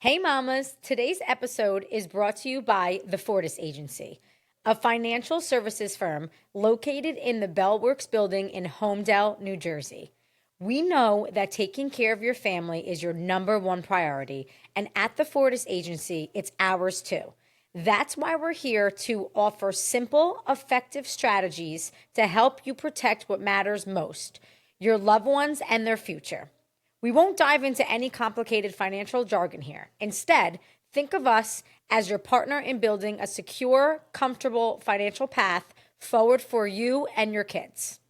Hey mamas, today's episode is brought to you by the Fortis Agency, a financial services firm located in the Bellworks building in Homedale, New Jersey. We know that taking care of your family is your number one priority, and at the Fortis Agency, it's ours too. That's why we're here to offer simple, effective strategies to help you protect what matters most, your loved ones and their future. We won't dive into any complicated financial jargon here. Instead, think of us as your partner in building a secure, comfortable financial path forward for you and your kids.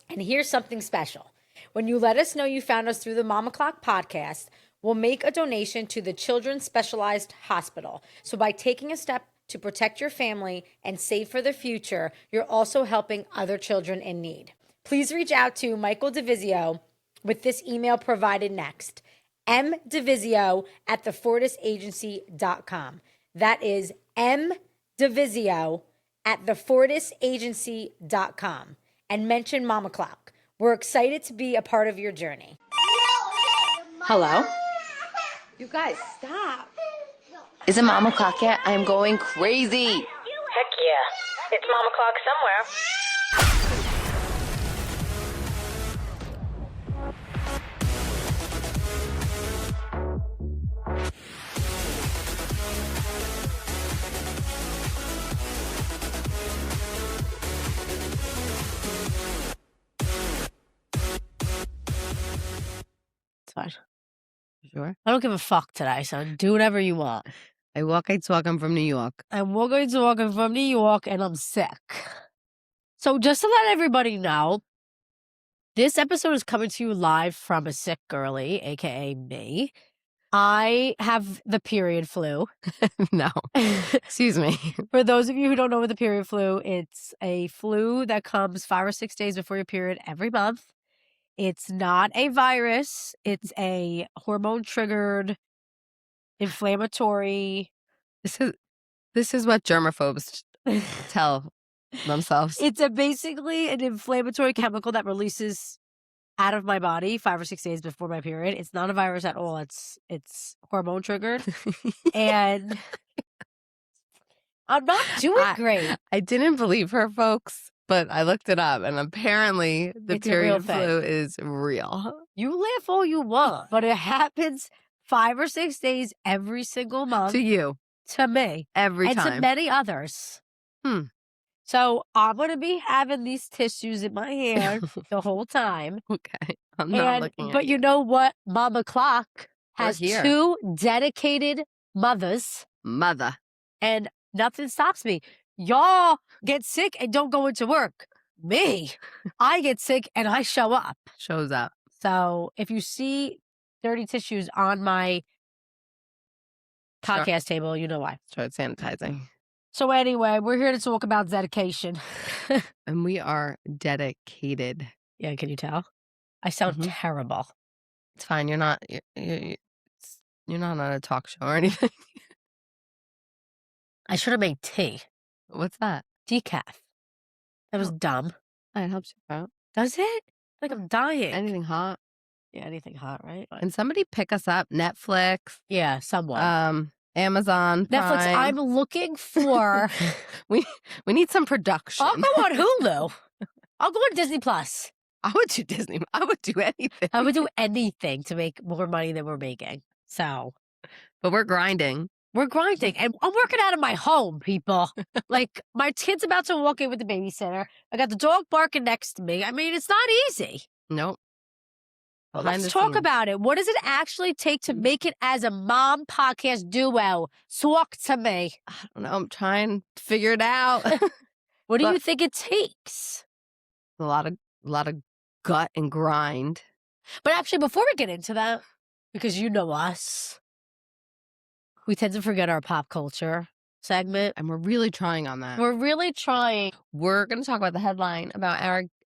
And here's something special. When you let us know you found us through the Mama Clock podcast, we'll make a donation to the Children's Specialized Hospital. So by taking a step to protect your family and save for the future, you're also helping other children in need. Please reach out to Michael DeVizio with this email provided next, mdevizio@thefortisagency.com. That is mdevizio@thefortisagency.com. And mention Mama Clock. We're excited to be a part of your journey. Hello? You guys, stop. Is it Mama Clock yet? I'm going crazy. Heck yeah. It's Mama Clock somewhere. It's fine. Sure. I don't give a fuck today, so do whatever you want. I talk. I'm from New York. I'm walking from New York and I'm sick. So just to let everybody know, this episode is coming to you live from a sick girly, aka me. I have the period flu. No. Excuse me. For those of you who don't know what the period flu, it's a flu that comes 5 or 6 days before your period every month. It's not a virus. It's a hormone-triggered, inflammatory. This is what germaphobes tell themselves. It's basically an inflammatory chemical that releases out of my body 5 or 6 days before my period. It's not a virus at all. It's hormone triggered, and I'm not doing great. I didn't believe her, folks, but I looked it up, and apparently the It's a real period thing. flu is real. You laugh all you want, but it happens 5 or 6 days every single month To you, to me every and to time. many others. So I'm going to be having these tissues in my hand the whole time. Okay. I'm not looking at But you know what? Mama Clock has here. 2 dedicated mothers, Mother. and nothing stops me. Y'all get sick and don't go into work. Me, I get sick and I show up. Shows up. So if you see dirty tissues on my podcast table, you know why. Start sanitizing. So anyway, we're here to talk about dedication. And we are dedicated. Yeah, can you tell? I sound terrible. It's fine. You're not on a talk show or anything. I should have made tea. What's that? Decaf. That was dumb. That helps you out. Does it? Like I'm dying. Anything hot. Yeah, anything hot, right? And somebody pick us up. Netflix. Yeah, someone. Amazon Netflix. Prime. I'm looking for. we need some production. I'll go on Hulu. I'll go on Disney Plus. I would do Disney. I would do anything. I would do anything to make more money than we're making. So, But we're grinding. we're grinding, and I'm working out of my home, people. Like my kid's about to walk in with the babysitter. I got the dog barking next to me. I mean, it's not easy. Nope. But Behind let's the talk scenes. about it. What does it actually take to make it as a mom podcast duo? Talk to me. I don't know. I'm trying to figure it out. What do But- you think it takes? a lot of gut and grind. But actually, before we get into that, because you know us, we tend to forget our pop culture segment. And we're really trying on that. We're really trying. We're going to talk about the headline about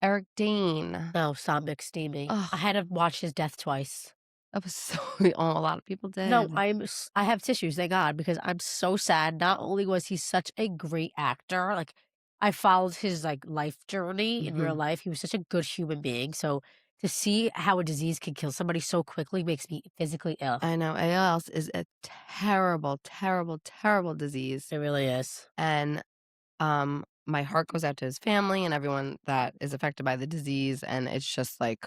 Eric Dane. No, stop mixing me. Ugh. I had to watch his death twice. That was so. A lot of people did. No, I have tissues, thank God, because I'm so sad. Not only was he such a great actor, like I followed his like life journey in real life. He was such a good human being. So to see how a disease can kill somebody so quickly makes me physically ill. I know ALS is a terrible, terrible, terrible disease. It really is. And my heart goes out to his family and everyone that is affected by the disease. And it's just like,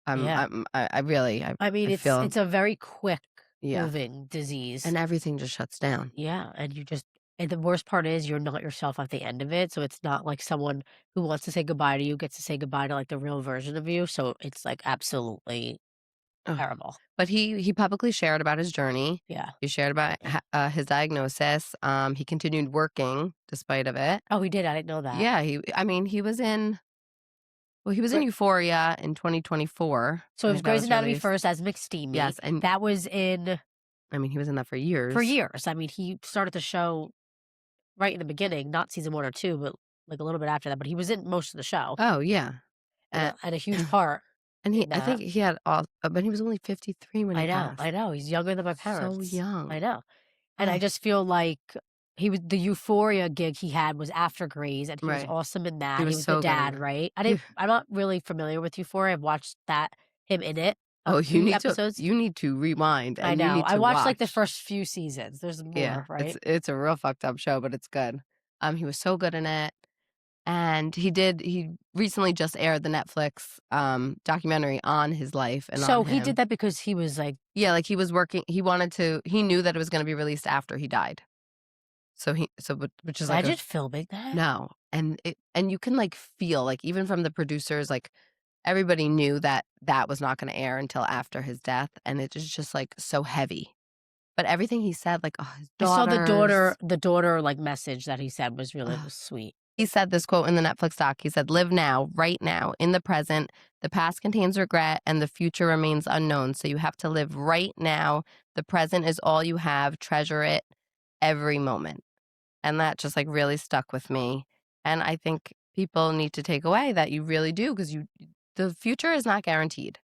Yeah. I really, I mean, I feel, it's a very quick yeah. moving disease. And everything just shuts down. Yeah, and the worst part is you're not yourself at the end of it, so it's not like someone who wants to say goodbye to you gets to say goodbye to, like, the real version of you, so it's, like, absolutely Ugh. terrible. But he publicly shared about his journey. Yeah. He shared about his diagnosis. He continued working despite of it. Oh, he did? I didn't know that. Yeah, he was in Gre Euphoria in 2024. So I it was think that Grey's was Anatomy released. first as McSteamy. Yes, and That was in he was in that for years. for years. I mean, he started the show right in the beginning, not season 1 or 2, but, like, a little bit after that, but he was in most of the show Oh, yeah. and Uh, a huge part and in I think that. he had all but he was only 53 when he passed. I know, he's younger than my So parents. young. I know. And I Ugh. just feel like the Euphoria gig he had was after Grey's, and he was Right. awesome in that. He He was was so the good in dad, it. right? Yeah. I'm not really familiar with Euphoria. I've watched him in it, Oh, a few episodes. you need to rewind I and you know. need I to watched, like, the watch. first few seasons. There's Yeah, more, right? it's a real fucked up show, but it's good. He was so good in it. And he recently just aired the Netflix documentary on his life and So on he him. did that because he was, like Yeah, like he was working, he knew that it was gonna be released after he died. Which is like imagine filming that? no. And you can like feel like even from the producers, like everybody knew that that was not gonna air until after his death, and it is just like so heavy. But everything he said, like, oh, his I saw daughters. the daughter, like, message that he said was really Ugh. sweet. He said this quote in the Netflix doc. He said, "Live now, right now, in the present. The past contains regret and the future remains unknown. So you have to live right now. The present is all you have. Treasure it every moment." And that just like really stuck with me. And I think people need to take away that you really do, because the future is not guaranteed.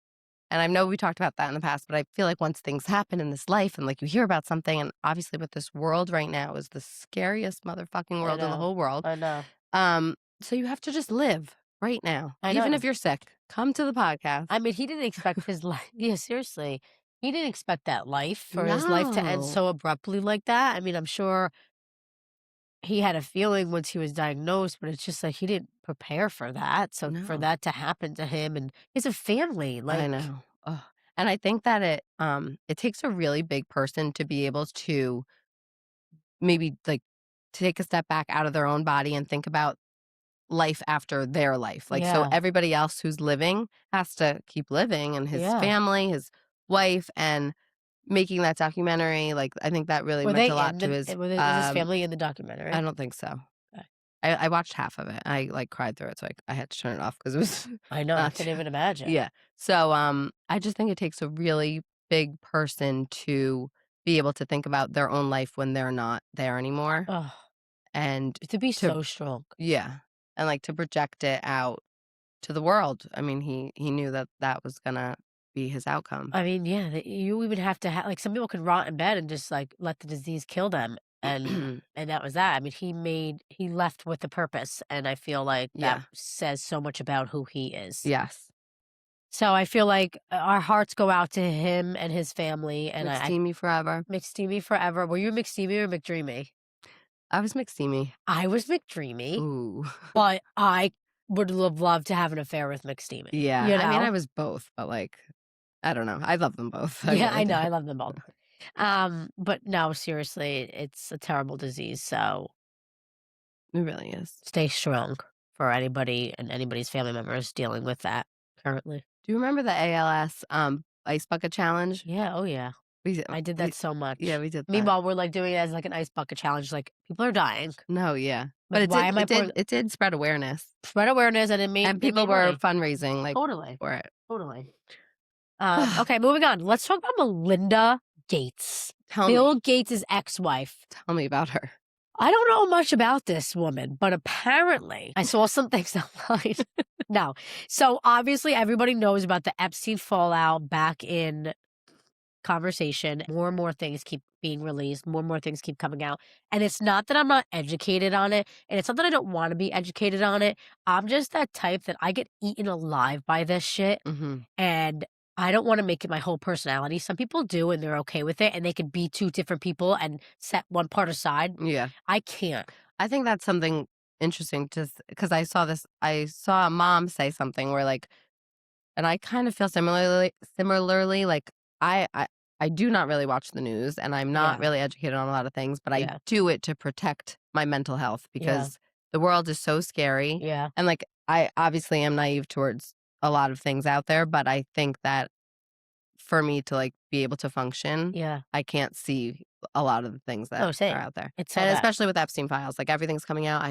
And I know we talked about that in the past, but I feel like once things happen in this life and like you hear about something, and obviously with this world right now is the scariest motherfucking world in the whole world. I know. So you have to just live right now. I know. Even if you're sick, come to the podcast. I mean, he didn't expect his life. Yeah, seriously. He didn't expect that life for his life to end No. so abruptly like that. I mean, I'm sure he had a feeling once he was diagnosed, but it's just like he didn't prepare for that. So for No. that to happen to him, and he's a family, I like, know. Ugh. And I think that it takes a really big person to be able to maybe like take a step back out of their own body and think about life after their life. Like, so Yeah. everybody else who's living has to keep living, and his Yeah. family, his wife, and making that documentary, like, I think that really Were meant they a lot in to the? his. Was his family in the documentary? I don't think so. Okay. I watched half of it. I like cried through it, so I had to turn it off because it was I know. I not. can even imagine. Yeah. So I just think it takes a really big person to be able to think about their own life when they're not there anymore, Oh, and to be to so strong. yeah, and like to project it out to the world. I mean, he knew that that was gonna be his outcome. I mean, yeah, you even have to have like some people can rot in bed and just like let the disease kill them, and that was that. I mean, he left with a purpose, and I feel like Yeah. that says so much about who he is. Yes. So I feel like our hearts go out to him and his family, and I McSteamy forever. McSteamy forever. Were you McSteamy or McDreamy? I was McSteamy. I was McDreamy, Ooh. but I would have loved to have an affair with McSteamy. Yeah. You I mean, know? I was both, but like, I don't know. I love them both. Yeah, I really know. do. I love them both. But no, seriously, it's a terrible disease. So It really is. stay strong for anybody and anybody's family members dealing with that currently. Do you remember the ALS ice bucket challenge? Yeah. Oh, yeah. I did that so much. Yeah, we did that. Meanwhile, we're like doing it as like an ice bucket challenge. Like people are dying. No, yeah. Like, But why am I pouring- it did spread awareness. Spread awareness, and And people were fundraising like totally. for it. Totally. Okay, moving on. Let's talk about Melinda Gates. Tell Bill Gates' ex-wife. me about her. I don't know much about this woman, but apparently I saw some things online. No. So obviously everybody knows about the Epstein fallout back in conversation. More and more things keep being released. More and more things keep coming out. And it's not that I'm not educated on it, and it's not that I don't want to be educated on it. I'm just that type that I get eaten alive by this shit, and I don't want to make it my whole personality. Some people do, and they're okay with it, and they can be two different people and set one part aside. Yeah. I can't. I think that's something interesting because I saw a mom say something where like, and I kind of feel similarly, like I do not really watch the news and I'm not Yeah. really educated on a lot of things, but Yeah. I do it to protect my mental health because the world is so scary. Yeah. And like, I obviously am naive towards a lot of things out there, but I think that for me to like be able to function, Yeah. I can't see a lot of the things that Oh, same. are out there. It's so And bad. especially with Epstein files, like everything's coming out.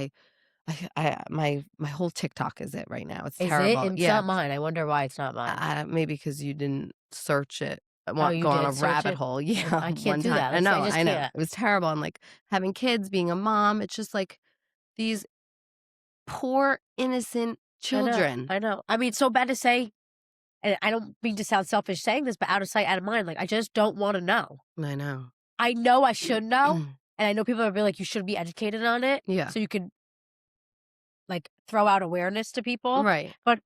My whole TikTok is it right now. It's Is terrible. it? It's Yeah. not mine. I wonder why it's not mine. Maybe because you didn't search it. Oh, you Go on did a search rabbit it? hole. Yeah. I can't one do time. that. I know. just I know. can't. It was terrible. And like having kids, being a mom, it's just like these poor, innocent children. I know. I mean, so bad to say, and I don't mean to sound selfish saying this, but out of sight, out of mind. Like, I just don't want to know. I know. I know I should know, and I know people are like, you should be educated on it. Yeah. So you can, like, throw out awareness to people. Right. But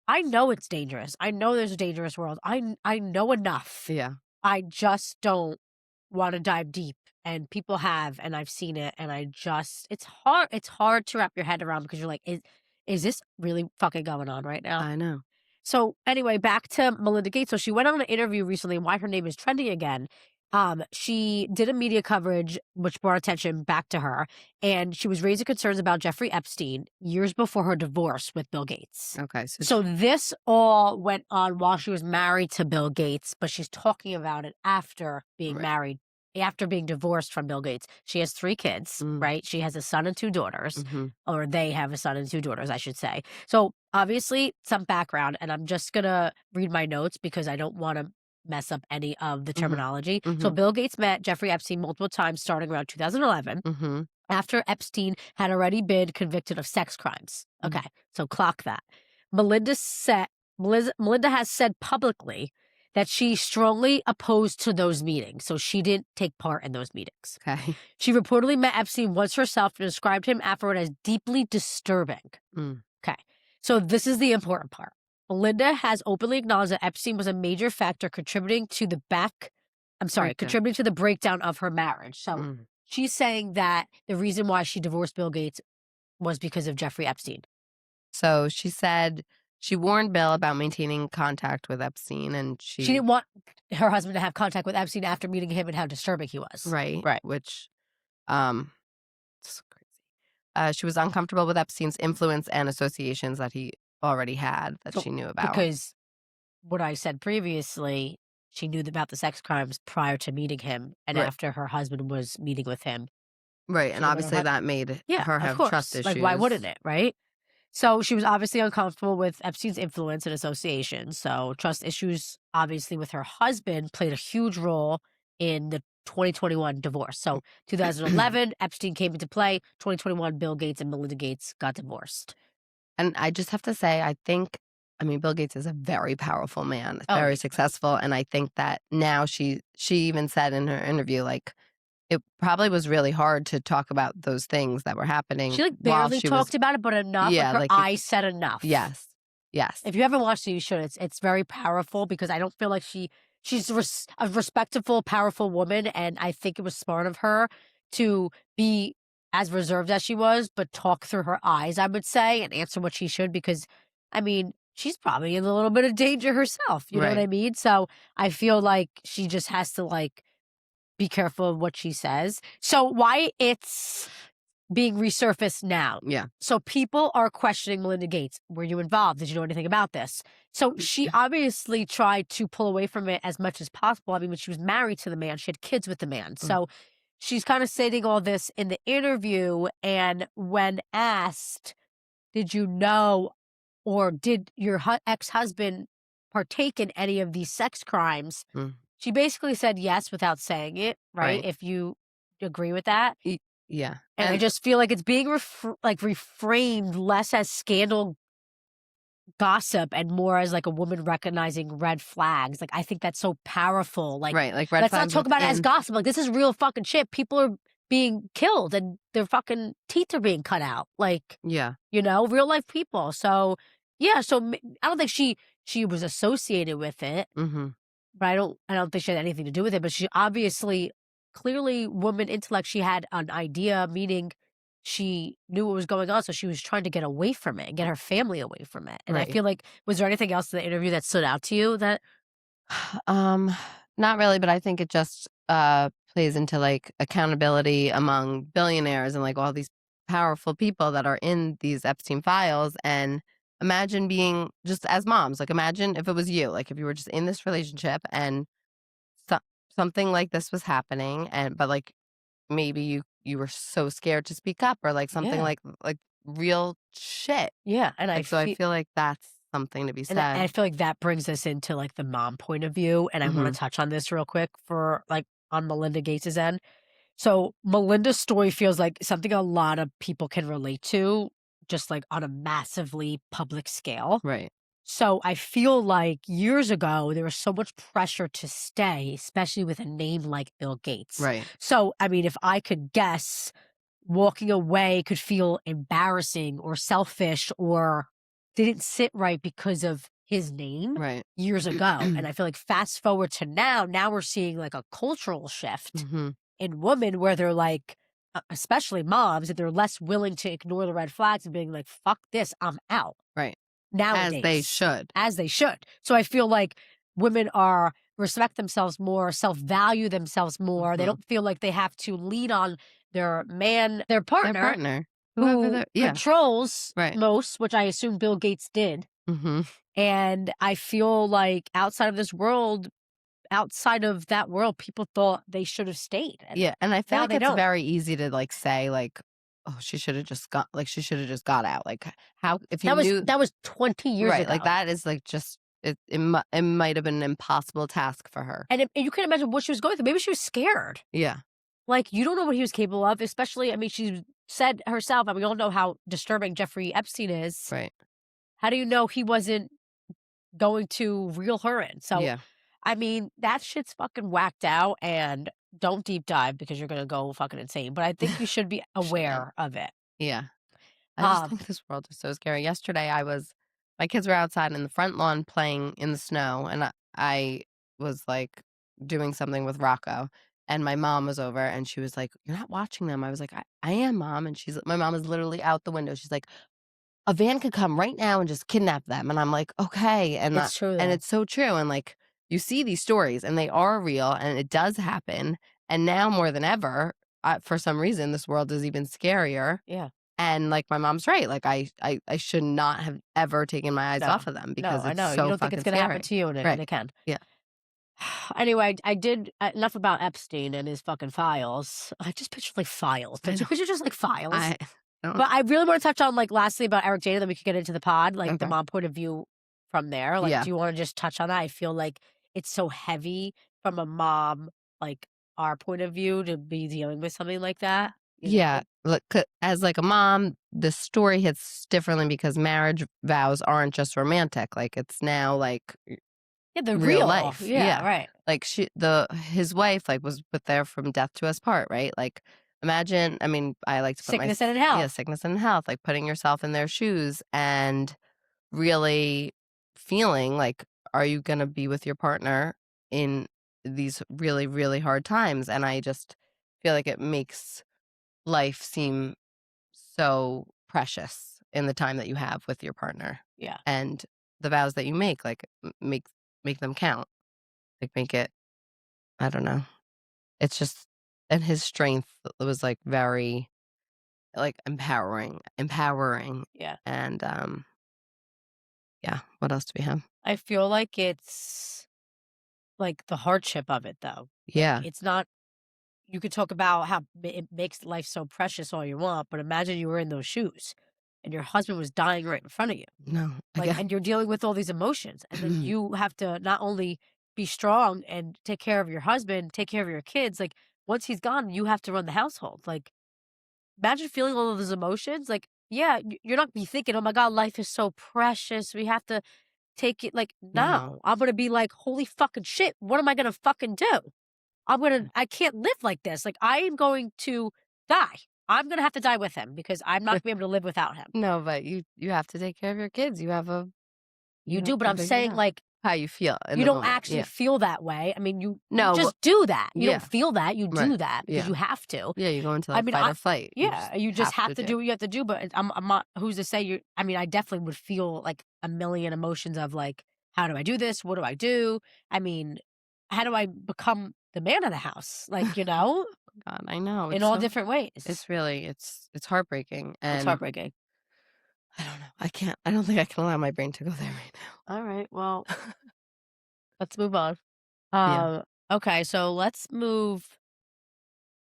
I know it's dangerous. I know there's a dangerous world. I know enough. Yeah. I just don't want to dive deep. And people have, and I've seen it, and it's hard to wrap your head around because you're like, is this really fucking going on right now? I know. So anyway, back to Melinda Gates. So she went on an interview recently, why her name is trending again. She did a media coverage which brought attention back to her, and she was raising concerns about Jeffrey Epstein years before her divorce with Bill Gates. Okay. So this all went on while she was married to Bill Gates, but she's talking about it after being married, after being divorced from Bill Gates. She has 3 kids, right? She has a son and 2 daughters, or they have a son and 2 daughters, I should say. So obviously some background, and I'm just going to read my notes because I don't want to mess up any of the terminology. So Bill Gates met Jeffrey Epstein multiple times starting around 2011 after Epstein had already been convicted of sex crimes. Okay, so clock that. Melinda has said publicly that she strongly opposed to those meetings, so she didn't take part in those meetings. Okay. She reportedly met Epstein once herself and described him afterward as deeply disturbing. Okay, so this is the important part. Melinda has openly acknowledged that Epstein was a major factor contributing to the breakdown of her marriage. So she's saying that the reason why she divorced Bill Gates was because of Jeffrey Epstein. So she said she warned Bill about maintaining contact with Epstein, and she didn't want her husband to have contact with Epstein after meeting him and how disturbing he was. Right. Which, it's crazy. She was uncomfortable with Epstein's influence and associations that he already had that she knew about. Because what I said previously, she knew about the sex crimes prior to meeting him and after her husband was meeting with him. Right. And obviously that made her have trust issues. Like, why wouldn't it? Right. So she was obviously uncomfortable with Epstein's influence and association. So trust issues, obviously, with her husband played a huge role in the 2021 divorce. So 2011, Epstein came into play. 2021, Bill Gates and Melinda Gates got divorced. And I just have to say, Bill Gates is a very powerful man, very successful. And I think that now she even said in her interview, like, it probably was really hard to talk about those things that were happening. She barely talked about it, but enough. Yeah, her eyes said enough. Yes. If you haven't watched it, you should. It's very powerful because I don't feel like she's a respectable, powerful woman, and I think it was smart of her to be as reserved as she was, but talk through her eyes, I would say, and answer what she should because, she's probably in a little bit of danger herself. You know what I mean? So I feel like she just has to, be careful of what she says. So why it's being resurfaced now? Yeah. So people are questioning Melinda Gates. Were you involved? Did you know anything about this? So she obviously tried to pull away from it as much as possible. When she was married to the man, she had kids with the man. So she's kind of stating all this in the interview. And when asked, did you know or did your ex-husband partake in any of these sex crimes? She basically said yes without saying it, right? If you agree with that. Yeah. And I just feel like it's being reframed less as scandal gossip and more as like a woman recognizing red flags. Like I think that's so powerful. Like Right, like red let's not flags talk about it as within. gossip. Like this is real fucking shit. People are being killed and their fucking teeth are being cut out. Like, Yeah. real life people. So yeah, so I don't think she was associated with it, Mm-hmm. but I don't think she had anything to do with it. But she obviously, clearly, woman intellect. She had an idea, meaning she knew what was going on, so she was trying to get away from it and get her family away from it. And I Right. feel like, was there anything else in the interview that stood out to you? That Um, Not really, but I think it just plays into like accountability among billionaires and like all these powerful people that are in these Epstein files. And imagine being just as moms, like imagine if it was you, like if you were just in this relationship and so- something like this was happening, and but like maybe you were so scared to speak up, or like something yeah, like real shit. yeah, and I Like, so I feel. feel like that's something to be And I said. feel like that brings us into like the mom point of view, and I want Hmm. to touch on this real quick for like on Melinda Gates' end. So Melinda's story feels like something a lot of people can relate to, just like on a massively public scale. Right. So I feel like years ago, there was so much pressure to stay, especially with a name like Bill Gates. Right. So, I mean, if I could guess, walking away could feel embarrassing or selfish or didn't sit right because of his name Right. years ago. And I feel like fast forward to now we're seeing like a cultural shift Hmm. in women where they're like, especially moms, that they're less willing to ignore the red flags and being like, fuck this, I'm out Right. As they nowadays, should. as they should. So I feel like women are respect themselves more, self-value themselves more. They Hmm. don't feel like they have to lean on their man, their Their partner, partner, whoever who they're, yeah. controls Right. most, which I assume Bill Gates did. Hmm. And I feel like outside of that world, people thought they should have stayed. And Yeah. And I feel now like they it's don't. very easy to like say like, oh, she should have just got like she should have just got out. Like how if you knew. That was 20 years Right, ago. like that is like just it might have been an impossible task for her. And you can imagine what she was going through. Maybe she was scared. Yeah. Like, you don't know what he was capable of, especially, I mean, she said herself, and we all know how disturbing Jeffrey Epstein is. Right. How do you know he wasn't going to reel her in? So, Yeah. I mean, that shit's fucking whacked out, and don't deep dive because you're gonna go fucking insane. But I think you should be Shouldn't. aware of it. Yeah. I just Um, think this world is so scary. Yesterday, my kids were outside in the front lawn playing in the snow, and I was like doing something with Rocco, and my mom was over, and she was like, "You're not watching them." I was like, "I am, mom," and my mom is literally out the window. She's like, "A van could come right now and just kidnap them," and I'm like, "Okay," it's true and though. it's so true, and like you see these stories, and they are real, and it does happen, and now more than ever, for some reason, this world is even scarier. Yeah. And, like, my mom's right, like, I should not have ever taken my eyes No. off of them No, because I it's know. You so don't think it's fucking gonna happen scary. to you, and Right. it can. Yeah. Anyway, I did enough about Epstein and his fucking files. I just pictured like files. I Don't you know. picture just like files? I don't. But I really want to touch on, like, lastly about Eric Jane, then we could get into the pod, like the Okay. mom point of view from there. Like, Yeah. do you want to just touch on that? I feel like it's so heavy from a mom, like our point of view, to be dealing with something like that. You Yeah. know? Look, as, like, a mom, the story hits differently because marriage vows aren't just romantic, like, it's now, like, Yeah, the real real. life. Yeah, Yeah. right. Like, his wife, like, was put there from death to us part, right? Like, imagine I mean, I like to put Sickness and in yeah, health. sickness and health, like, putting yourself in their shoes and really feeling like, are you going to be with your partner in these really, really hard times? And I just feel like it makes life seem so precious in the time that you have with your partner, Yeah. and the vows that you make, like make them count, like make it, I don't know. It's just, and his strength was like very like empowering. Yeah. And yeah, what else do we have? I feel like it's like the hardship of it, though. Like, Yeah. it's not, you could talk about how it makes life so precious all you want, but imagine you were in those shoes and your husband was dying right in front of you. No, Like, again. and you're dealing with all these emotions, and then you have to not only be strong and take care of your husband, take care of your kids. Like, once he's gone, you have to run the household. Like, imagine feeling all of those emotions. Like, Yeah, you're not gonna be thinking, "Oh my god, life is so precious. We have to take it." Like, No. no, I'm gonna be like, "Holy fucking shit, what am I gonna fucking do? I can't live like this. Like, I am going to die. I'm gonna have to die with him because I'm not gonna be able to live without him." No, but you have to take care of your kids. You have You to do, but I'm figure it saying, out. like, How you feel in you the don't moment. actually Yeah. feel that way. I mean, you No, just do that. You yeah. don't feel that, you Right. do that because Yeah. you have to. Yeah, you go into I like mean, fight or flight. yeah, you just have to do. do what you have to do, but I'm not who's to say you I mean, I definitely would feel like a million emotions of like, how do I do this? What do I do? I mean, how do I become the man of the house? Like, God, I know. in It's all so different ways. it's really it's heartbreaking. It's And heartbreaking. I don't know. I don't think I can allow my brain to go there right All right, well, let's move on. now. Yeah. Okay, so let's move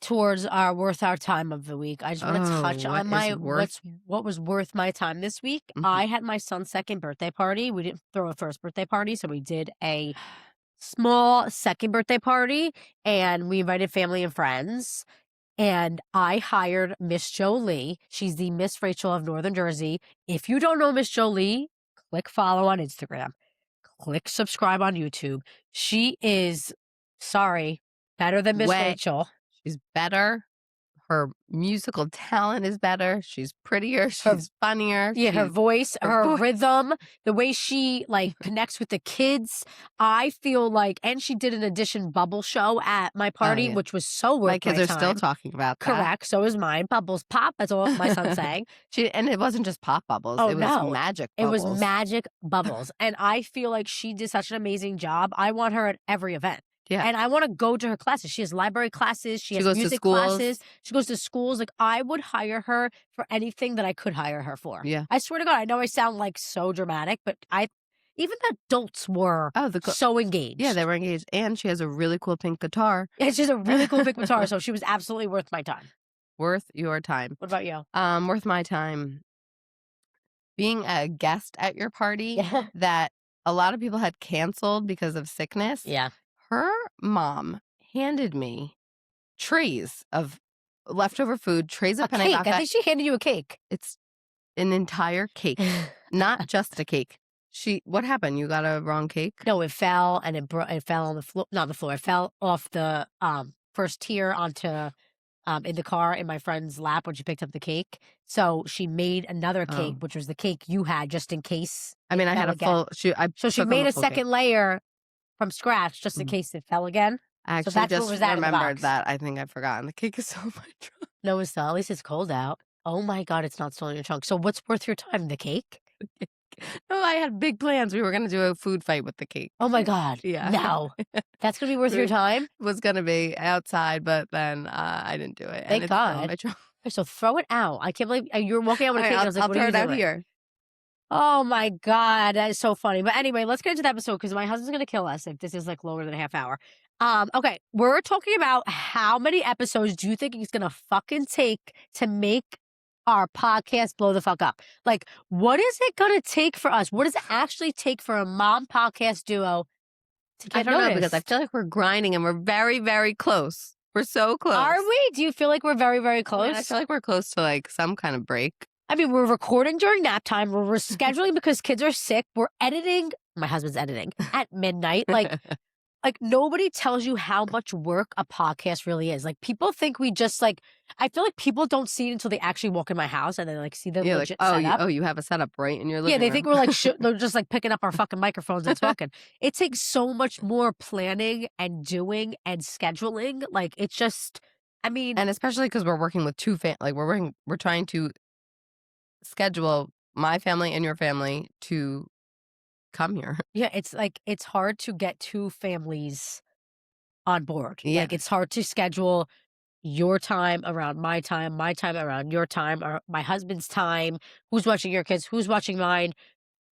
towards our worth our time of the week. I just want to touch What on is worth what was worth my time this week. Mhm. I had my son's second birthday party. We didn't throw a first birthday party, so we did a small second birthday party and we invited family and friends. And I hired Miss Jolie. She's the Miss Rachel of Northern Jersey. If you don't know Miss Jolie, click follow on Instagram. Click subscribe on YouTube. She is, sorry, better than Miss Way Rachel. She's better. Her musical talent is better. She's prettier. She's funnier. Yeah, her voice, her her voice. rhythm, the way she like connects with the kids. I feel like, and she did an audition bubble show at my party, yeah. which was so worth My kids my are still time. talking about that. Correct. So is mine. Bubbles pop. That's all my son's saying. And it wasn't just pop bubbles. Oh It was no, magic it bubbles. was magic bubbles, and I feel like she did such an amazing job. I want her at every event. Yeah. And I want to go to her classes. She has library classes. She has goes to music schools. classes. She goes to schools. Like, I would hire her for anything that I could hire her for. Yeah. I swear to God, I know I sound like so dramatic, but even the adults were so engaged. Yeah, they were engaged. And she has a really cool pink guitar. It's just a really cool pink guitar. So she was absolutely worth my time. Worth your time. What about you? Worth my time. Being a guest at your party Yeah. that a lot of people had canceled because of sickness. Yeah. Her mom handed me trays of leftover food, trays of A penne cake. vodka. I think she handed you a cake. It's an entire cake, not just a cake. What happened? You got a wrong cake? No, it fell and it fell on the floor. Not the floor. It fell off the first tier onto in the car in my friend's lap when she picked up the cake. So she made another cake, which was the cake you had just in case. I mean, I had a full. So she made a second layer from scratch just in case it fell again. I actually so that's just what was that remembered that. I think I've forgotten. The cake is so much. No, it's not. At least it's cold out. Oh my God, it's not still in your trunk. So what's worth your time? The cake? No, I had big plans. We were going to do a food fight with the cake. Oh my God. Yeah. No. That's going to be worth your time? It was going to be outside, but then I didn't do it. Thank God. So throw it out. I can't believe you were walking out with a cake. I was like, I'll what throw are you it out doing? here. Oh my God, that is so funny. But anyway, let's get into the episode because my husband's gonna kill us if this is like longer than a half hour. Okay, we're talking about how many episodes do you think it's gonna fucking take to make our podcast blow the fuck up? Like, what is it gonna take for us? What does it actually take for a mom podcast duo to get I don't know, because I noticed? feel like we're grinding and we're very, very close. We're so close. Are we? Do you feel like we're very, very I close? mean, I feel like we're close to like some kind of break. I mean, we're recording during nap time. We're scheduling because kids are sick. We're editing. My husband's editing at midnight. Like nobody tells you how much work a podcast really is. Like people think we just like. I feel like people don't see it until they actually walk in my house and then like see the legit setup. You have a setup right in your living Yeah, they room. think we're like they're just like picking up our fucking microphones and talking. It takes so much more planning and doing and scheduling. Like it's just. I mean, and especially because we're working with two we're trying to schedule my family and your family to come here. Yeah, it's like it's hard to get two families on board. Yeah. Like it's hard to schedule your time around my time around your time, or my husband's time. Who's watching your kids? Who's watching mine?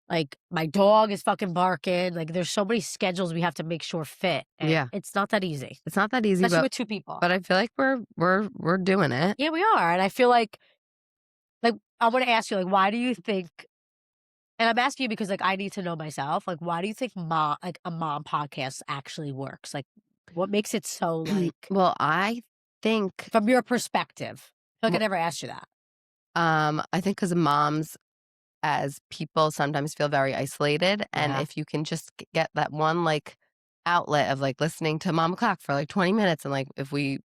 Like my dog is fucking barking. Like there's so many schedules we have to make sure fit. And Yeah. it's not that easy. It's not that easy, Especially with two people. but I feel like we're doing it. Yeah, we are. And I feel like I want to ask you, like, why do you think, and I'm asking you because like I need to know myself, like why do you think a mom podcast actually works? Like what makes it so like Well, I think from your perspective? I feel like I never asked you that. I think because moms as people sometimes feel very isolated, and Yeah. if you can just get that one like outlet of like listening to Mom O'Clock for like 20 minutes, and like if we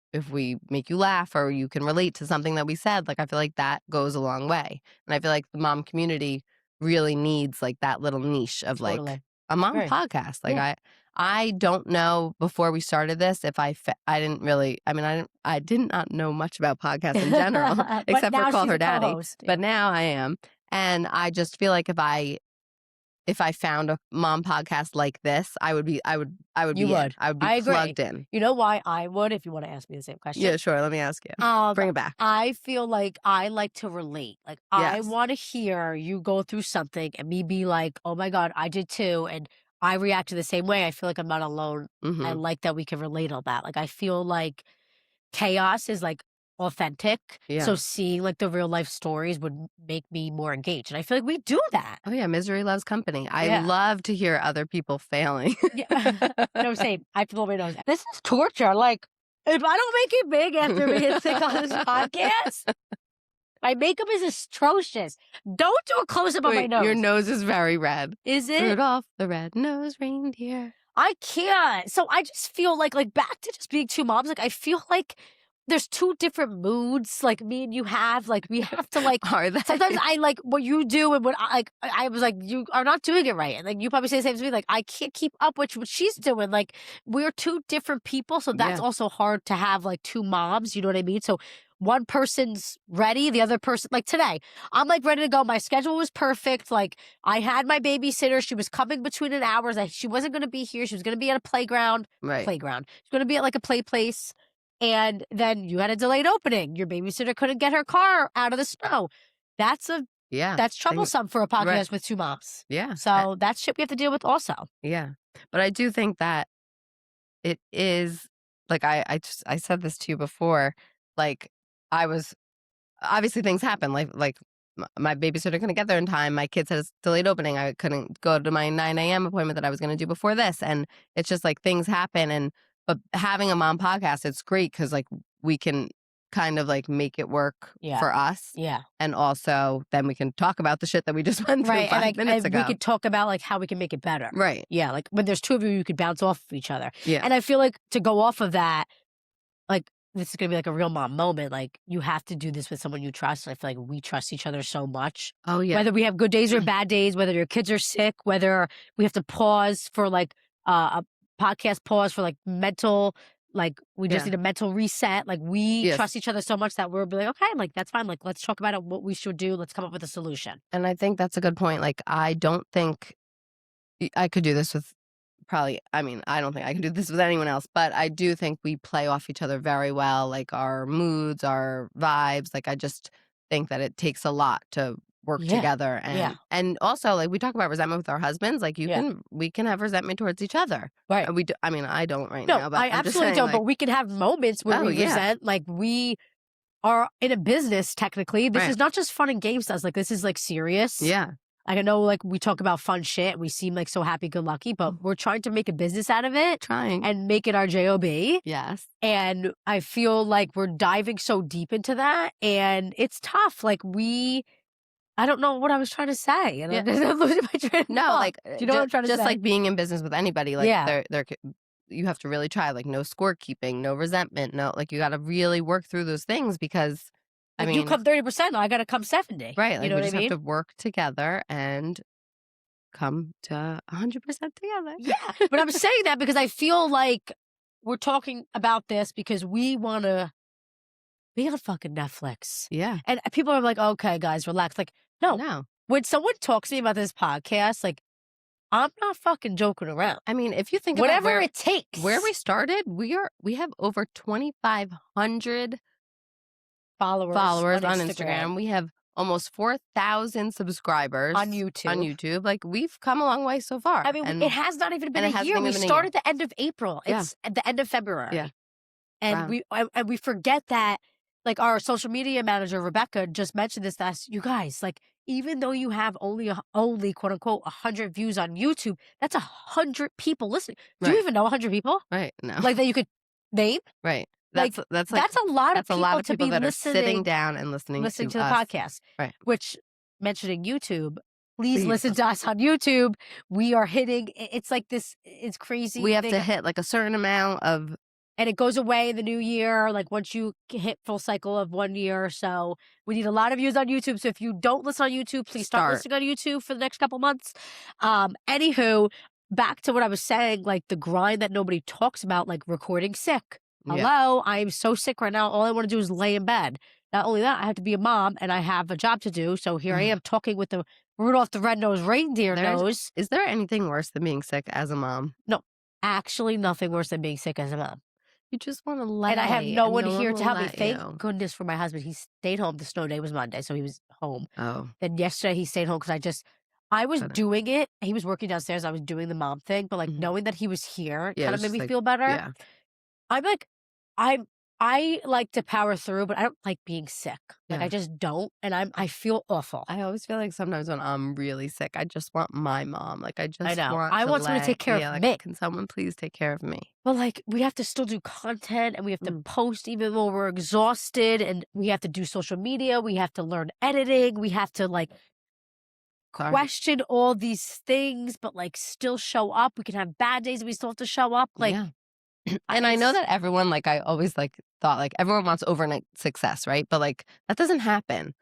make you laugh or you can relate to something that we said, like I feel like that goes a long way. And I feel like the mom community really needs like that little niche of like Totally. a mom Agree. podcast. Like Yeah. I don't know before we started this if I didn't really, I mean, I did not know much about podcasts in general But except for now Call she's Her a Daddy. co-host. But now I am. And I just feel like if I found a mom podcast like this, I would be You in. would. I would be I agree. plugged in. You know why I would, if you want to ask me the same question? Yeah, sure. Let me ask you. Bring it back. I feel like I like to relate. Like I Yes. want to hear you go through something and me be like, oh my God, I did too. And I react the same way. I feel like I'm not alone. I Mhm. like that we can relate on that. Like I feel like chaos is like authentic. Yeah. So seeing like the real life stories would make me more engaged. And I feel like we do that. Oh yeah, misery loves company. I Yeah. love to hear other people failing. Yeah. No, same. I feel my nose. This is torture. Like, if I don't make it big after being sick on this podcast, my makeup is atrocious. Don't do a close up on my Wait, nose. your nose is very red. Is it? Rudolph the red-nosed reindeer. I can't. So I just feel like back to just being two moms. Like I feel like there's two different moods. Like me and you have. Like we have to like. Are they? Sometimes I like what you do and what I was like, you are not doing it right. And like you probably say the same to me. Like I can't keep up with what she's doing. Like we're two different people. So that's Yeah. also hard to have like two moms. You know what I mean? So one person's ready, the other person, like today, I'm like ready to go. My schedule was perfect. Like I had my babysitter. She was coming between an hours. She wasn't going to be here. She was going to be at a playground. Right. She's going to be at like a play place. And then you had a delayed opening. Your babysitter couldn't get her car out of the snow. That's troublesome for a podcast with two moms. Yeah. So that's shit we have to deal with also. Yeah. But I do think that it is like I said this to you before. Like I was obviously things happen. Like my babysitter couldn't get there in time. My kids had a delayed opening. I couldn't go to my 9 a.m. appointment that I was going to do before this. And it's just like things happen. But having a mom podcast, it's great because like we can kind of like make it work for us. Yeah. And also then we can talk about the shit that we just went through 5 minutes ago. We could talk about like how we can make it better. Right. Yeah. Like when there's two of you, you could bounce off of each other. Yeah. And I feel like to go off of that, like this is going to be like a real mom moment. Like you have to do this with someone you trust. And I feel like we trust each other so much. Oh, yeah. Whether we have good days or bad days, whether your kids are sick, whether we have to pause for like a podcast pause for like mental, like we just need a mental reset. Like we trust each other so much that we're like, okay, like that's fine. Like let's talk about what we should do. Let's come up with a solution. And I think that's a good point. Like I don't think I could do this with I don't think I can do this with anyone else, but I do think we play off each other very well, like our moods, our vibes. Like I just think that it takes a lot to work together. And also like we talk about resentment with our husbands, like we can have resentment towards each other. Right. We do, I don't right no, now, but I I'm absolutely just saying, don't, like, but we can have moments where we resent, like we are in a business technically. This is not just fun and games to us. Like this is like serious. Yeah. Like I know like we talk about fun shit and we seem like so happy go lucky, but we're trying to make a business out of it. And make it our job. Yes. And I feel like we're diving so deep into that and it's tough. Like I don't know what I was trying to say. And I'm losing my train of thought. Like do you know what I'm trying to say? Just like being in business with anybody, like you have to really try, like no scorekeeping, no resentment, no, like you got to really work through those things because if you come 30%, I got to come 70. Right. Like you know we what just I mean? have to work together and come to 100% together. Yeah. But I'm saying that because I feel like we're talking about this because we want to be on fucking Netflix. Yeah. And people are like, okay, guys, relax. Like, no. When someone talks to me about this podcast, like, I'm not fucking joking around. I mean, if you think whatever about it takes. Where we started, we have over 2,500 followers on Instagram. We have almost 4,000 subscribers on YouTube. Like we've come a long way so far. I mean, it has not even been a year. We started the end of April. It's at the end of February. Yeah. And we forget that, like our social media manager, Rebecca, just mentioned this to us. You guys, like, even though you have only quote unquote 100 views on YouTube, that's 100 people listening. Do you even know 100 people? Right. No. Like that you could name? Right. That's that's a lot of that's a lot people of to people be that are sitting listening down and listening to the us. podcast. Right. Which, mentioning YouTube, please Please. listen to us on YouTube. We are hitting. It's like this. It's crazy. We have thing. to hit like a certain amount of, And it goes away in the new year. Like once you hit full cycle of 1 year or so, we need a lot of views on YouTube. So if you don't listen on YouTube, please start listening on YouTube for the next couple months. Anywho, back to what I was saying, like the grind that nobody talks about, like recording sick. Hello, I'm so sick right now. All I want to do is lay in bed. Not only that, I have to be a mom and I have a job to do. So here I am talking with the Rudolph the Red-Nosed Reindeer nose. Is there anything worse than being sick as a mom? No, actually nothing worse than being sick as a mom. You just want to lay. And I have no one here to help me. let Thank you. goodness for my husband. He stayed home. The snow day was Monday, so he was home. Oh, Then yesterday he stayed home because I was Got it. doing it. He was working downstairs. I was doing the mom thing, but like Mhm. knowing that he was here Yeah, it kind was of made just me like- feel better. yeah. I'm like, I like to power through, but I don't like being sick. Like Yeah. I just don't, and I feel awful. I always feel like sometimes when I'm really sick, I just want my mom. Like I just know. want. I want someone to take care of like, me. Can someone please take care of me? But like we have to still do content and we have to Mm. post even though we're exhausted, and we have to do social media. We have to learn editing. We have to like Sorry. question all these things, but like still show up. We can have bad days and we still have to show up. Like, Yeah. And I know that everyone, like, I always like thought like everyone wants overnight success, right? But like that doesn't happen.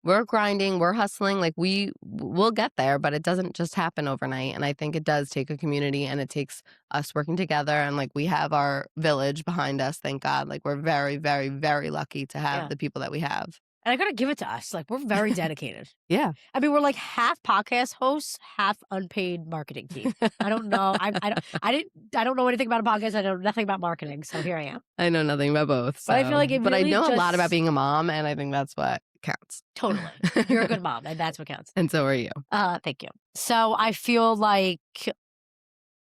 We're grinding, we're hustling, like we'll get there, but it doesn't just happen overnight. And I think it does take a community, and it takes us working together, and like we have our village behind us, thank God. Like we're very, very, very lucky to have Yeah. the people that we have. and I gotta give it to us. Like we're very dedicated. Yeah. I mean, we're like half podcast hosts, half unpaid marketing team. I don't know. I don't know anything about a podcast. I know nothing about marketing. So here I am. I know nothing about both. But I feel like it but I really know a lot about just- being a mom, and I think that's what counts. Totally. You're a good mom, and that's what counts. And so are you. Thank you. So I feel like,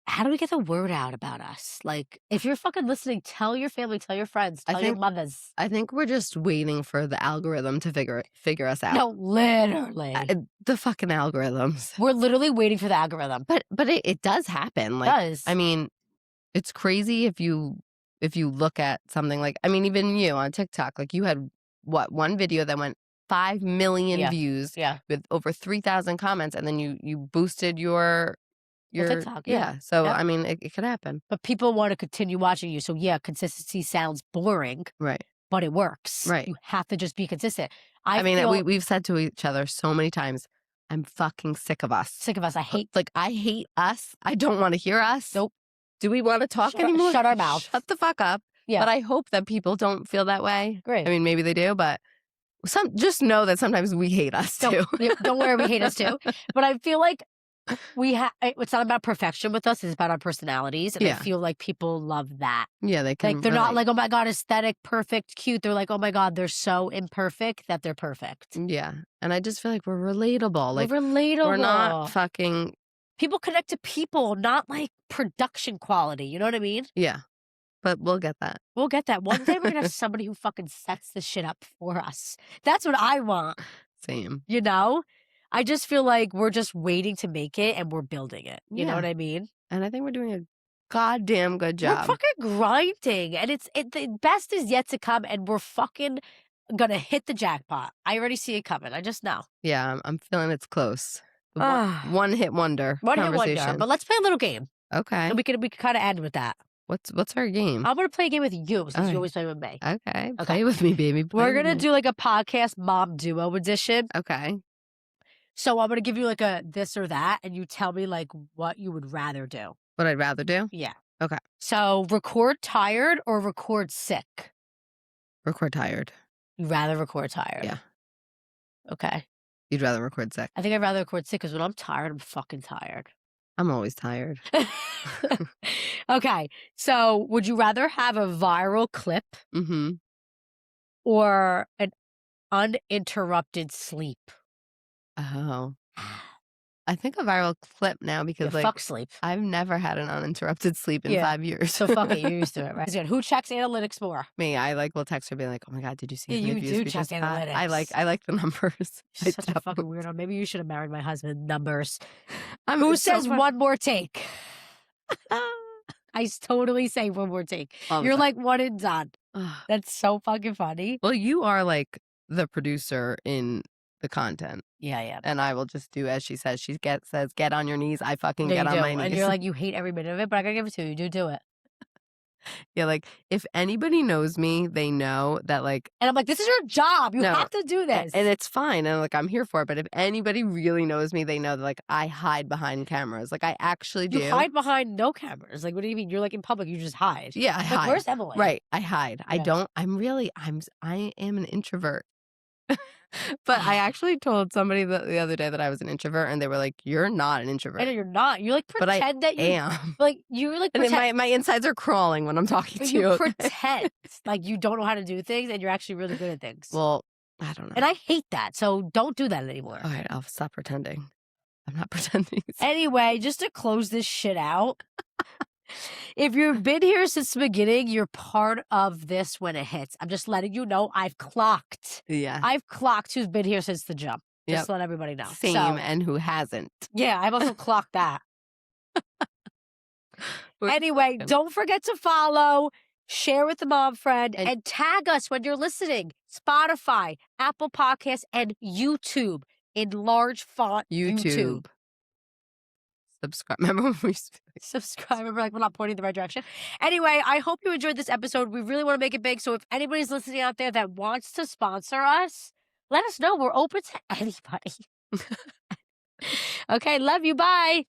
how do we get the word out about us? Like, if you're fucking listening, tell your family, tell your friends, tell your think- mothers. I think we're just waiting for the algorithm to figure us out. No, literally. The fucking algorithms. We're literally waiting for the algorithm. But it does happen. It Like does. I mean, it's crazy if you look at something like, I mean, even you on TikTok, like you had one video that went 5 million Yeah. views Yeah. with over 3,000 comments, and then you boosted your TikTok, yeah. So Yep. I mean, it could happen. But people want to continue watching you. So yeah, consistency sounds boring, Right. but it works. Right. You have to just be consistent. I mean, feel we've said to each other so many times, I'm fucking sick of us. sick of us. I hate I hate us. I don't want to hear us. Nope. Do we want to talk anymore? Shut our mouth. Shut the fuck up. Yeah. But I hope that people don't feel that way. Great. I mean, maybe they do, but just know that sometimes we hate us too. Don't worry, we hate us too. But I feel like it's not about perfection with us, it's about our personalities. And I Yeah. feel like people love that. Yeah, they can. Like they're not relate. like, oh my God, aesthetic, perfect, cute. They're like, oh my God, they're so imperfect that they're perfect. Yeah. And I just feel like we're relatable. Like we're relatable. we're not fucking. People connect to people, not like production quality. You know what I mean? Yeah. But we'll get that. We'll get that. One day we're gonna have somebody who fucking sets this shit up for us. That's what I want. Same. You know? I just feel like we're just waiting to make it and we're building it. You know Yeah. what I mean? And I think we're doing a goddamn good job. We're fucking grinding, and the best is yet to come, and we're fucking gonna hit the jackpot. I already see it coming. I just know. Yeah, I'm feeling it's close. The Ah. one hit wonder One hit conversation. wonder. But let's play a little game, Okay. and we can kind of end with that. What's our game? I'm gonna play a game with you since Alright. you always play with me. Okay. Play with me, baby. Play We're with gonna me. do like a podcast mom duo edition. Okay. So I'm gonna give you like a this or that, and you tell me like what you would rather do. What I'd rather do? Yeah. Okay. So record tired or record sick? Record tired. You'd rather record tired. Yeah. Okay. You'd rather record sick. I think I'd rather record sick because when I'm tired, I'm fucking tired. I'm always tired. Okay. So would you rather have a viral clip Mm-hmm. or an uninterrupted sleep? Oh. I think a viral clip now because Yeah, like fuck sleep. I've never had an uninterrupted sleep in Yeah. 5 years. So fuck it. You're used to it, right? Good. Who checks analytics more? Me, I like will text her being like, "Oh my god, did you see Yeah, how many you views?" do check Because I analytics. like the numbers. I Such a fucking don't. weirdo. Maybe you should have married my husband. Numbers. I'm Who so says fun- one more take? I totally say one more take. all the You're time. like one and done. That's so fucking funny. Well, you are like the producer in the content. Yeah, yeah. And I will just do as she says. She says, get on your knees. I fucking Yeah, get you on do. my knees. And you're like, you hate every minute of it, but I gotta give it to you. You do it. Yeah, like if anybody knows me, they know that like. And I'm like, this is your job. You No, have to do this. And it's fine. And like, I'm here for it. But if anybody really knows me, they know that like I hide behind cameras. Like I actually do. You hide behind no cameras. Like, what do you mean? You're like in public, you just hide. Yeah, I Like, hide. where's Emily? Right, I hide. I Yeah. don't. I am an introvert. But I actually told somebody the other day that I was an introvert, and they were like, "You're not an introvert." I know you're not. You like But I pretend that you am. like you're like And then pretend, my insides are crawling when I'm talking to you. you okay? pretend like you don't know how to do things and you're actually really good at things. Well, I don't know. And I hate that. So don't do that anymore. All right, I'll stop pretending. I'm not pretending. Anyway, just to close this shit out, if you've been here since the beginning, you're part of this when it hits. I'm just letting you know I've clocked. Yeah. I've clocked who's been here since the jump. Just Yep. to let everybody know. Same, So, and who hasn't? yeah, I've also clocked that. We're Anyway, talking. don't forget to follow, share with the mom friend, And- and tag us when you're listening. Spotify, Apple Podcasts, and YouTube in large font. YouTube. Subscribe. Remember when we used to be like, Subscribe. Remember, like, we're not pointing the right direction. Anyway, I hope you enjoyed this episode. We really want to make it big. So if anybody's listening out there that wants to sponsor us, let us know. We're open to anybody. Okay, love you. Bye.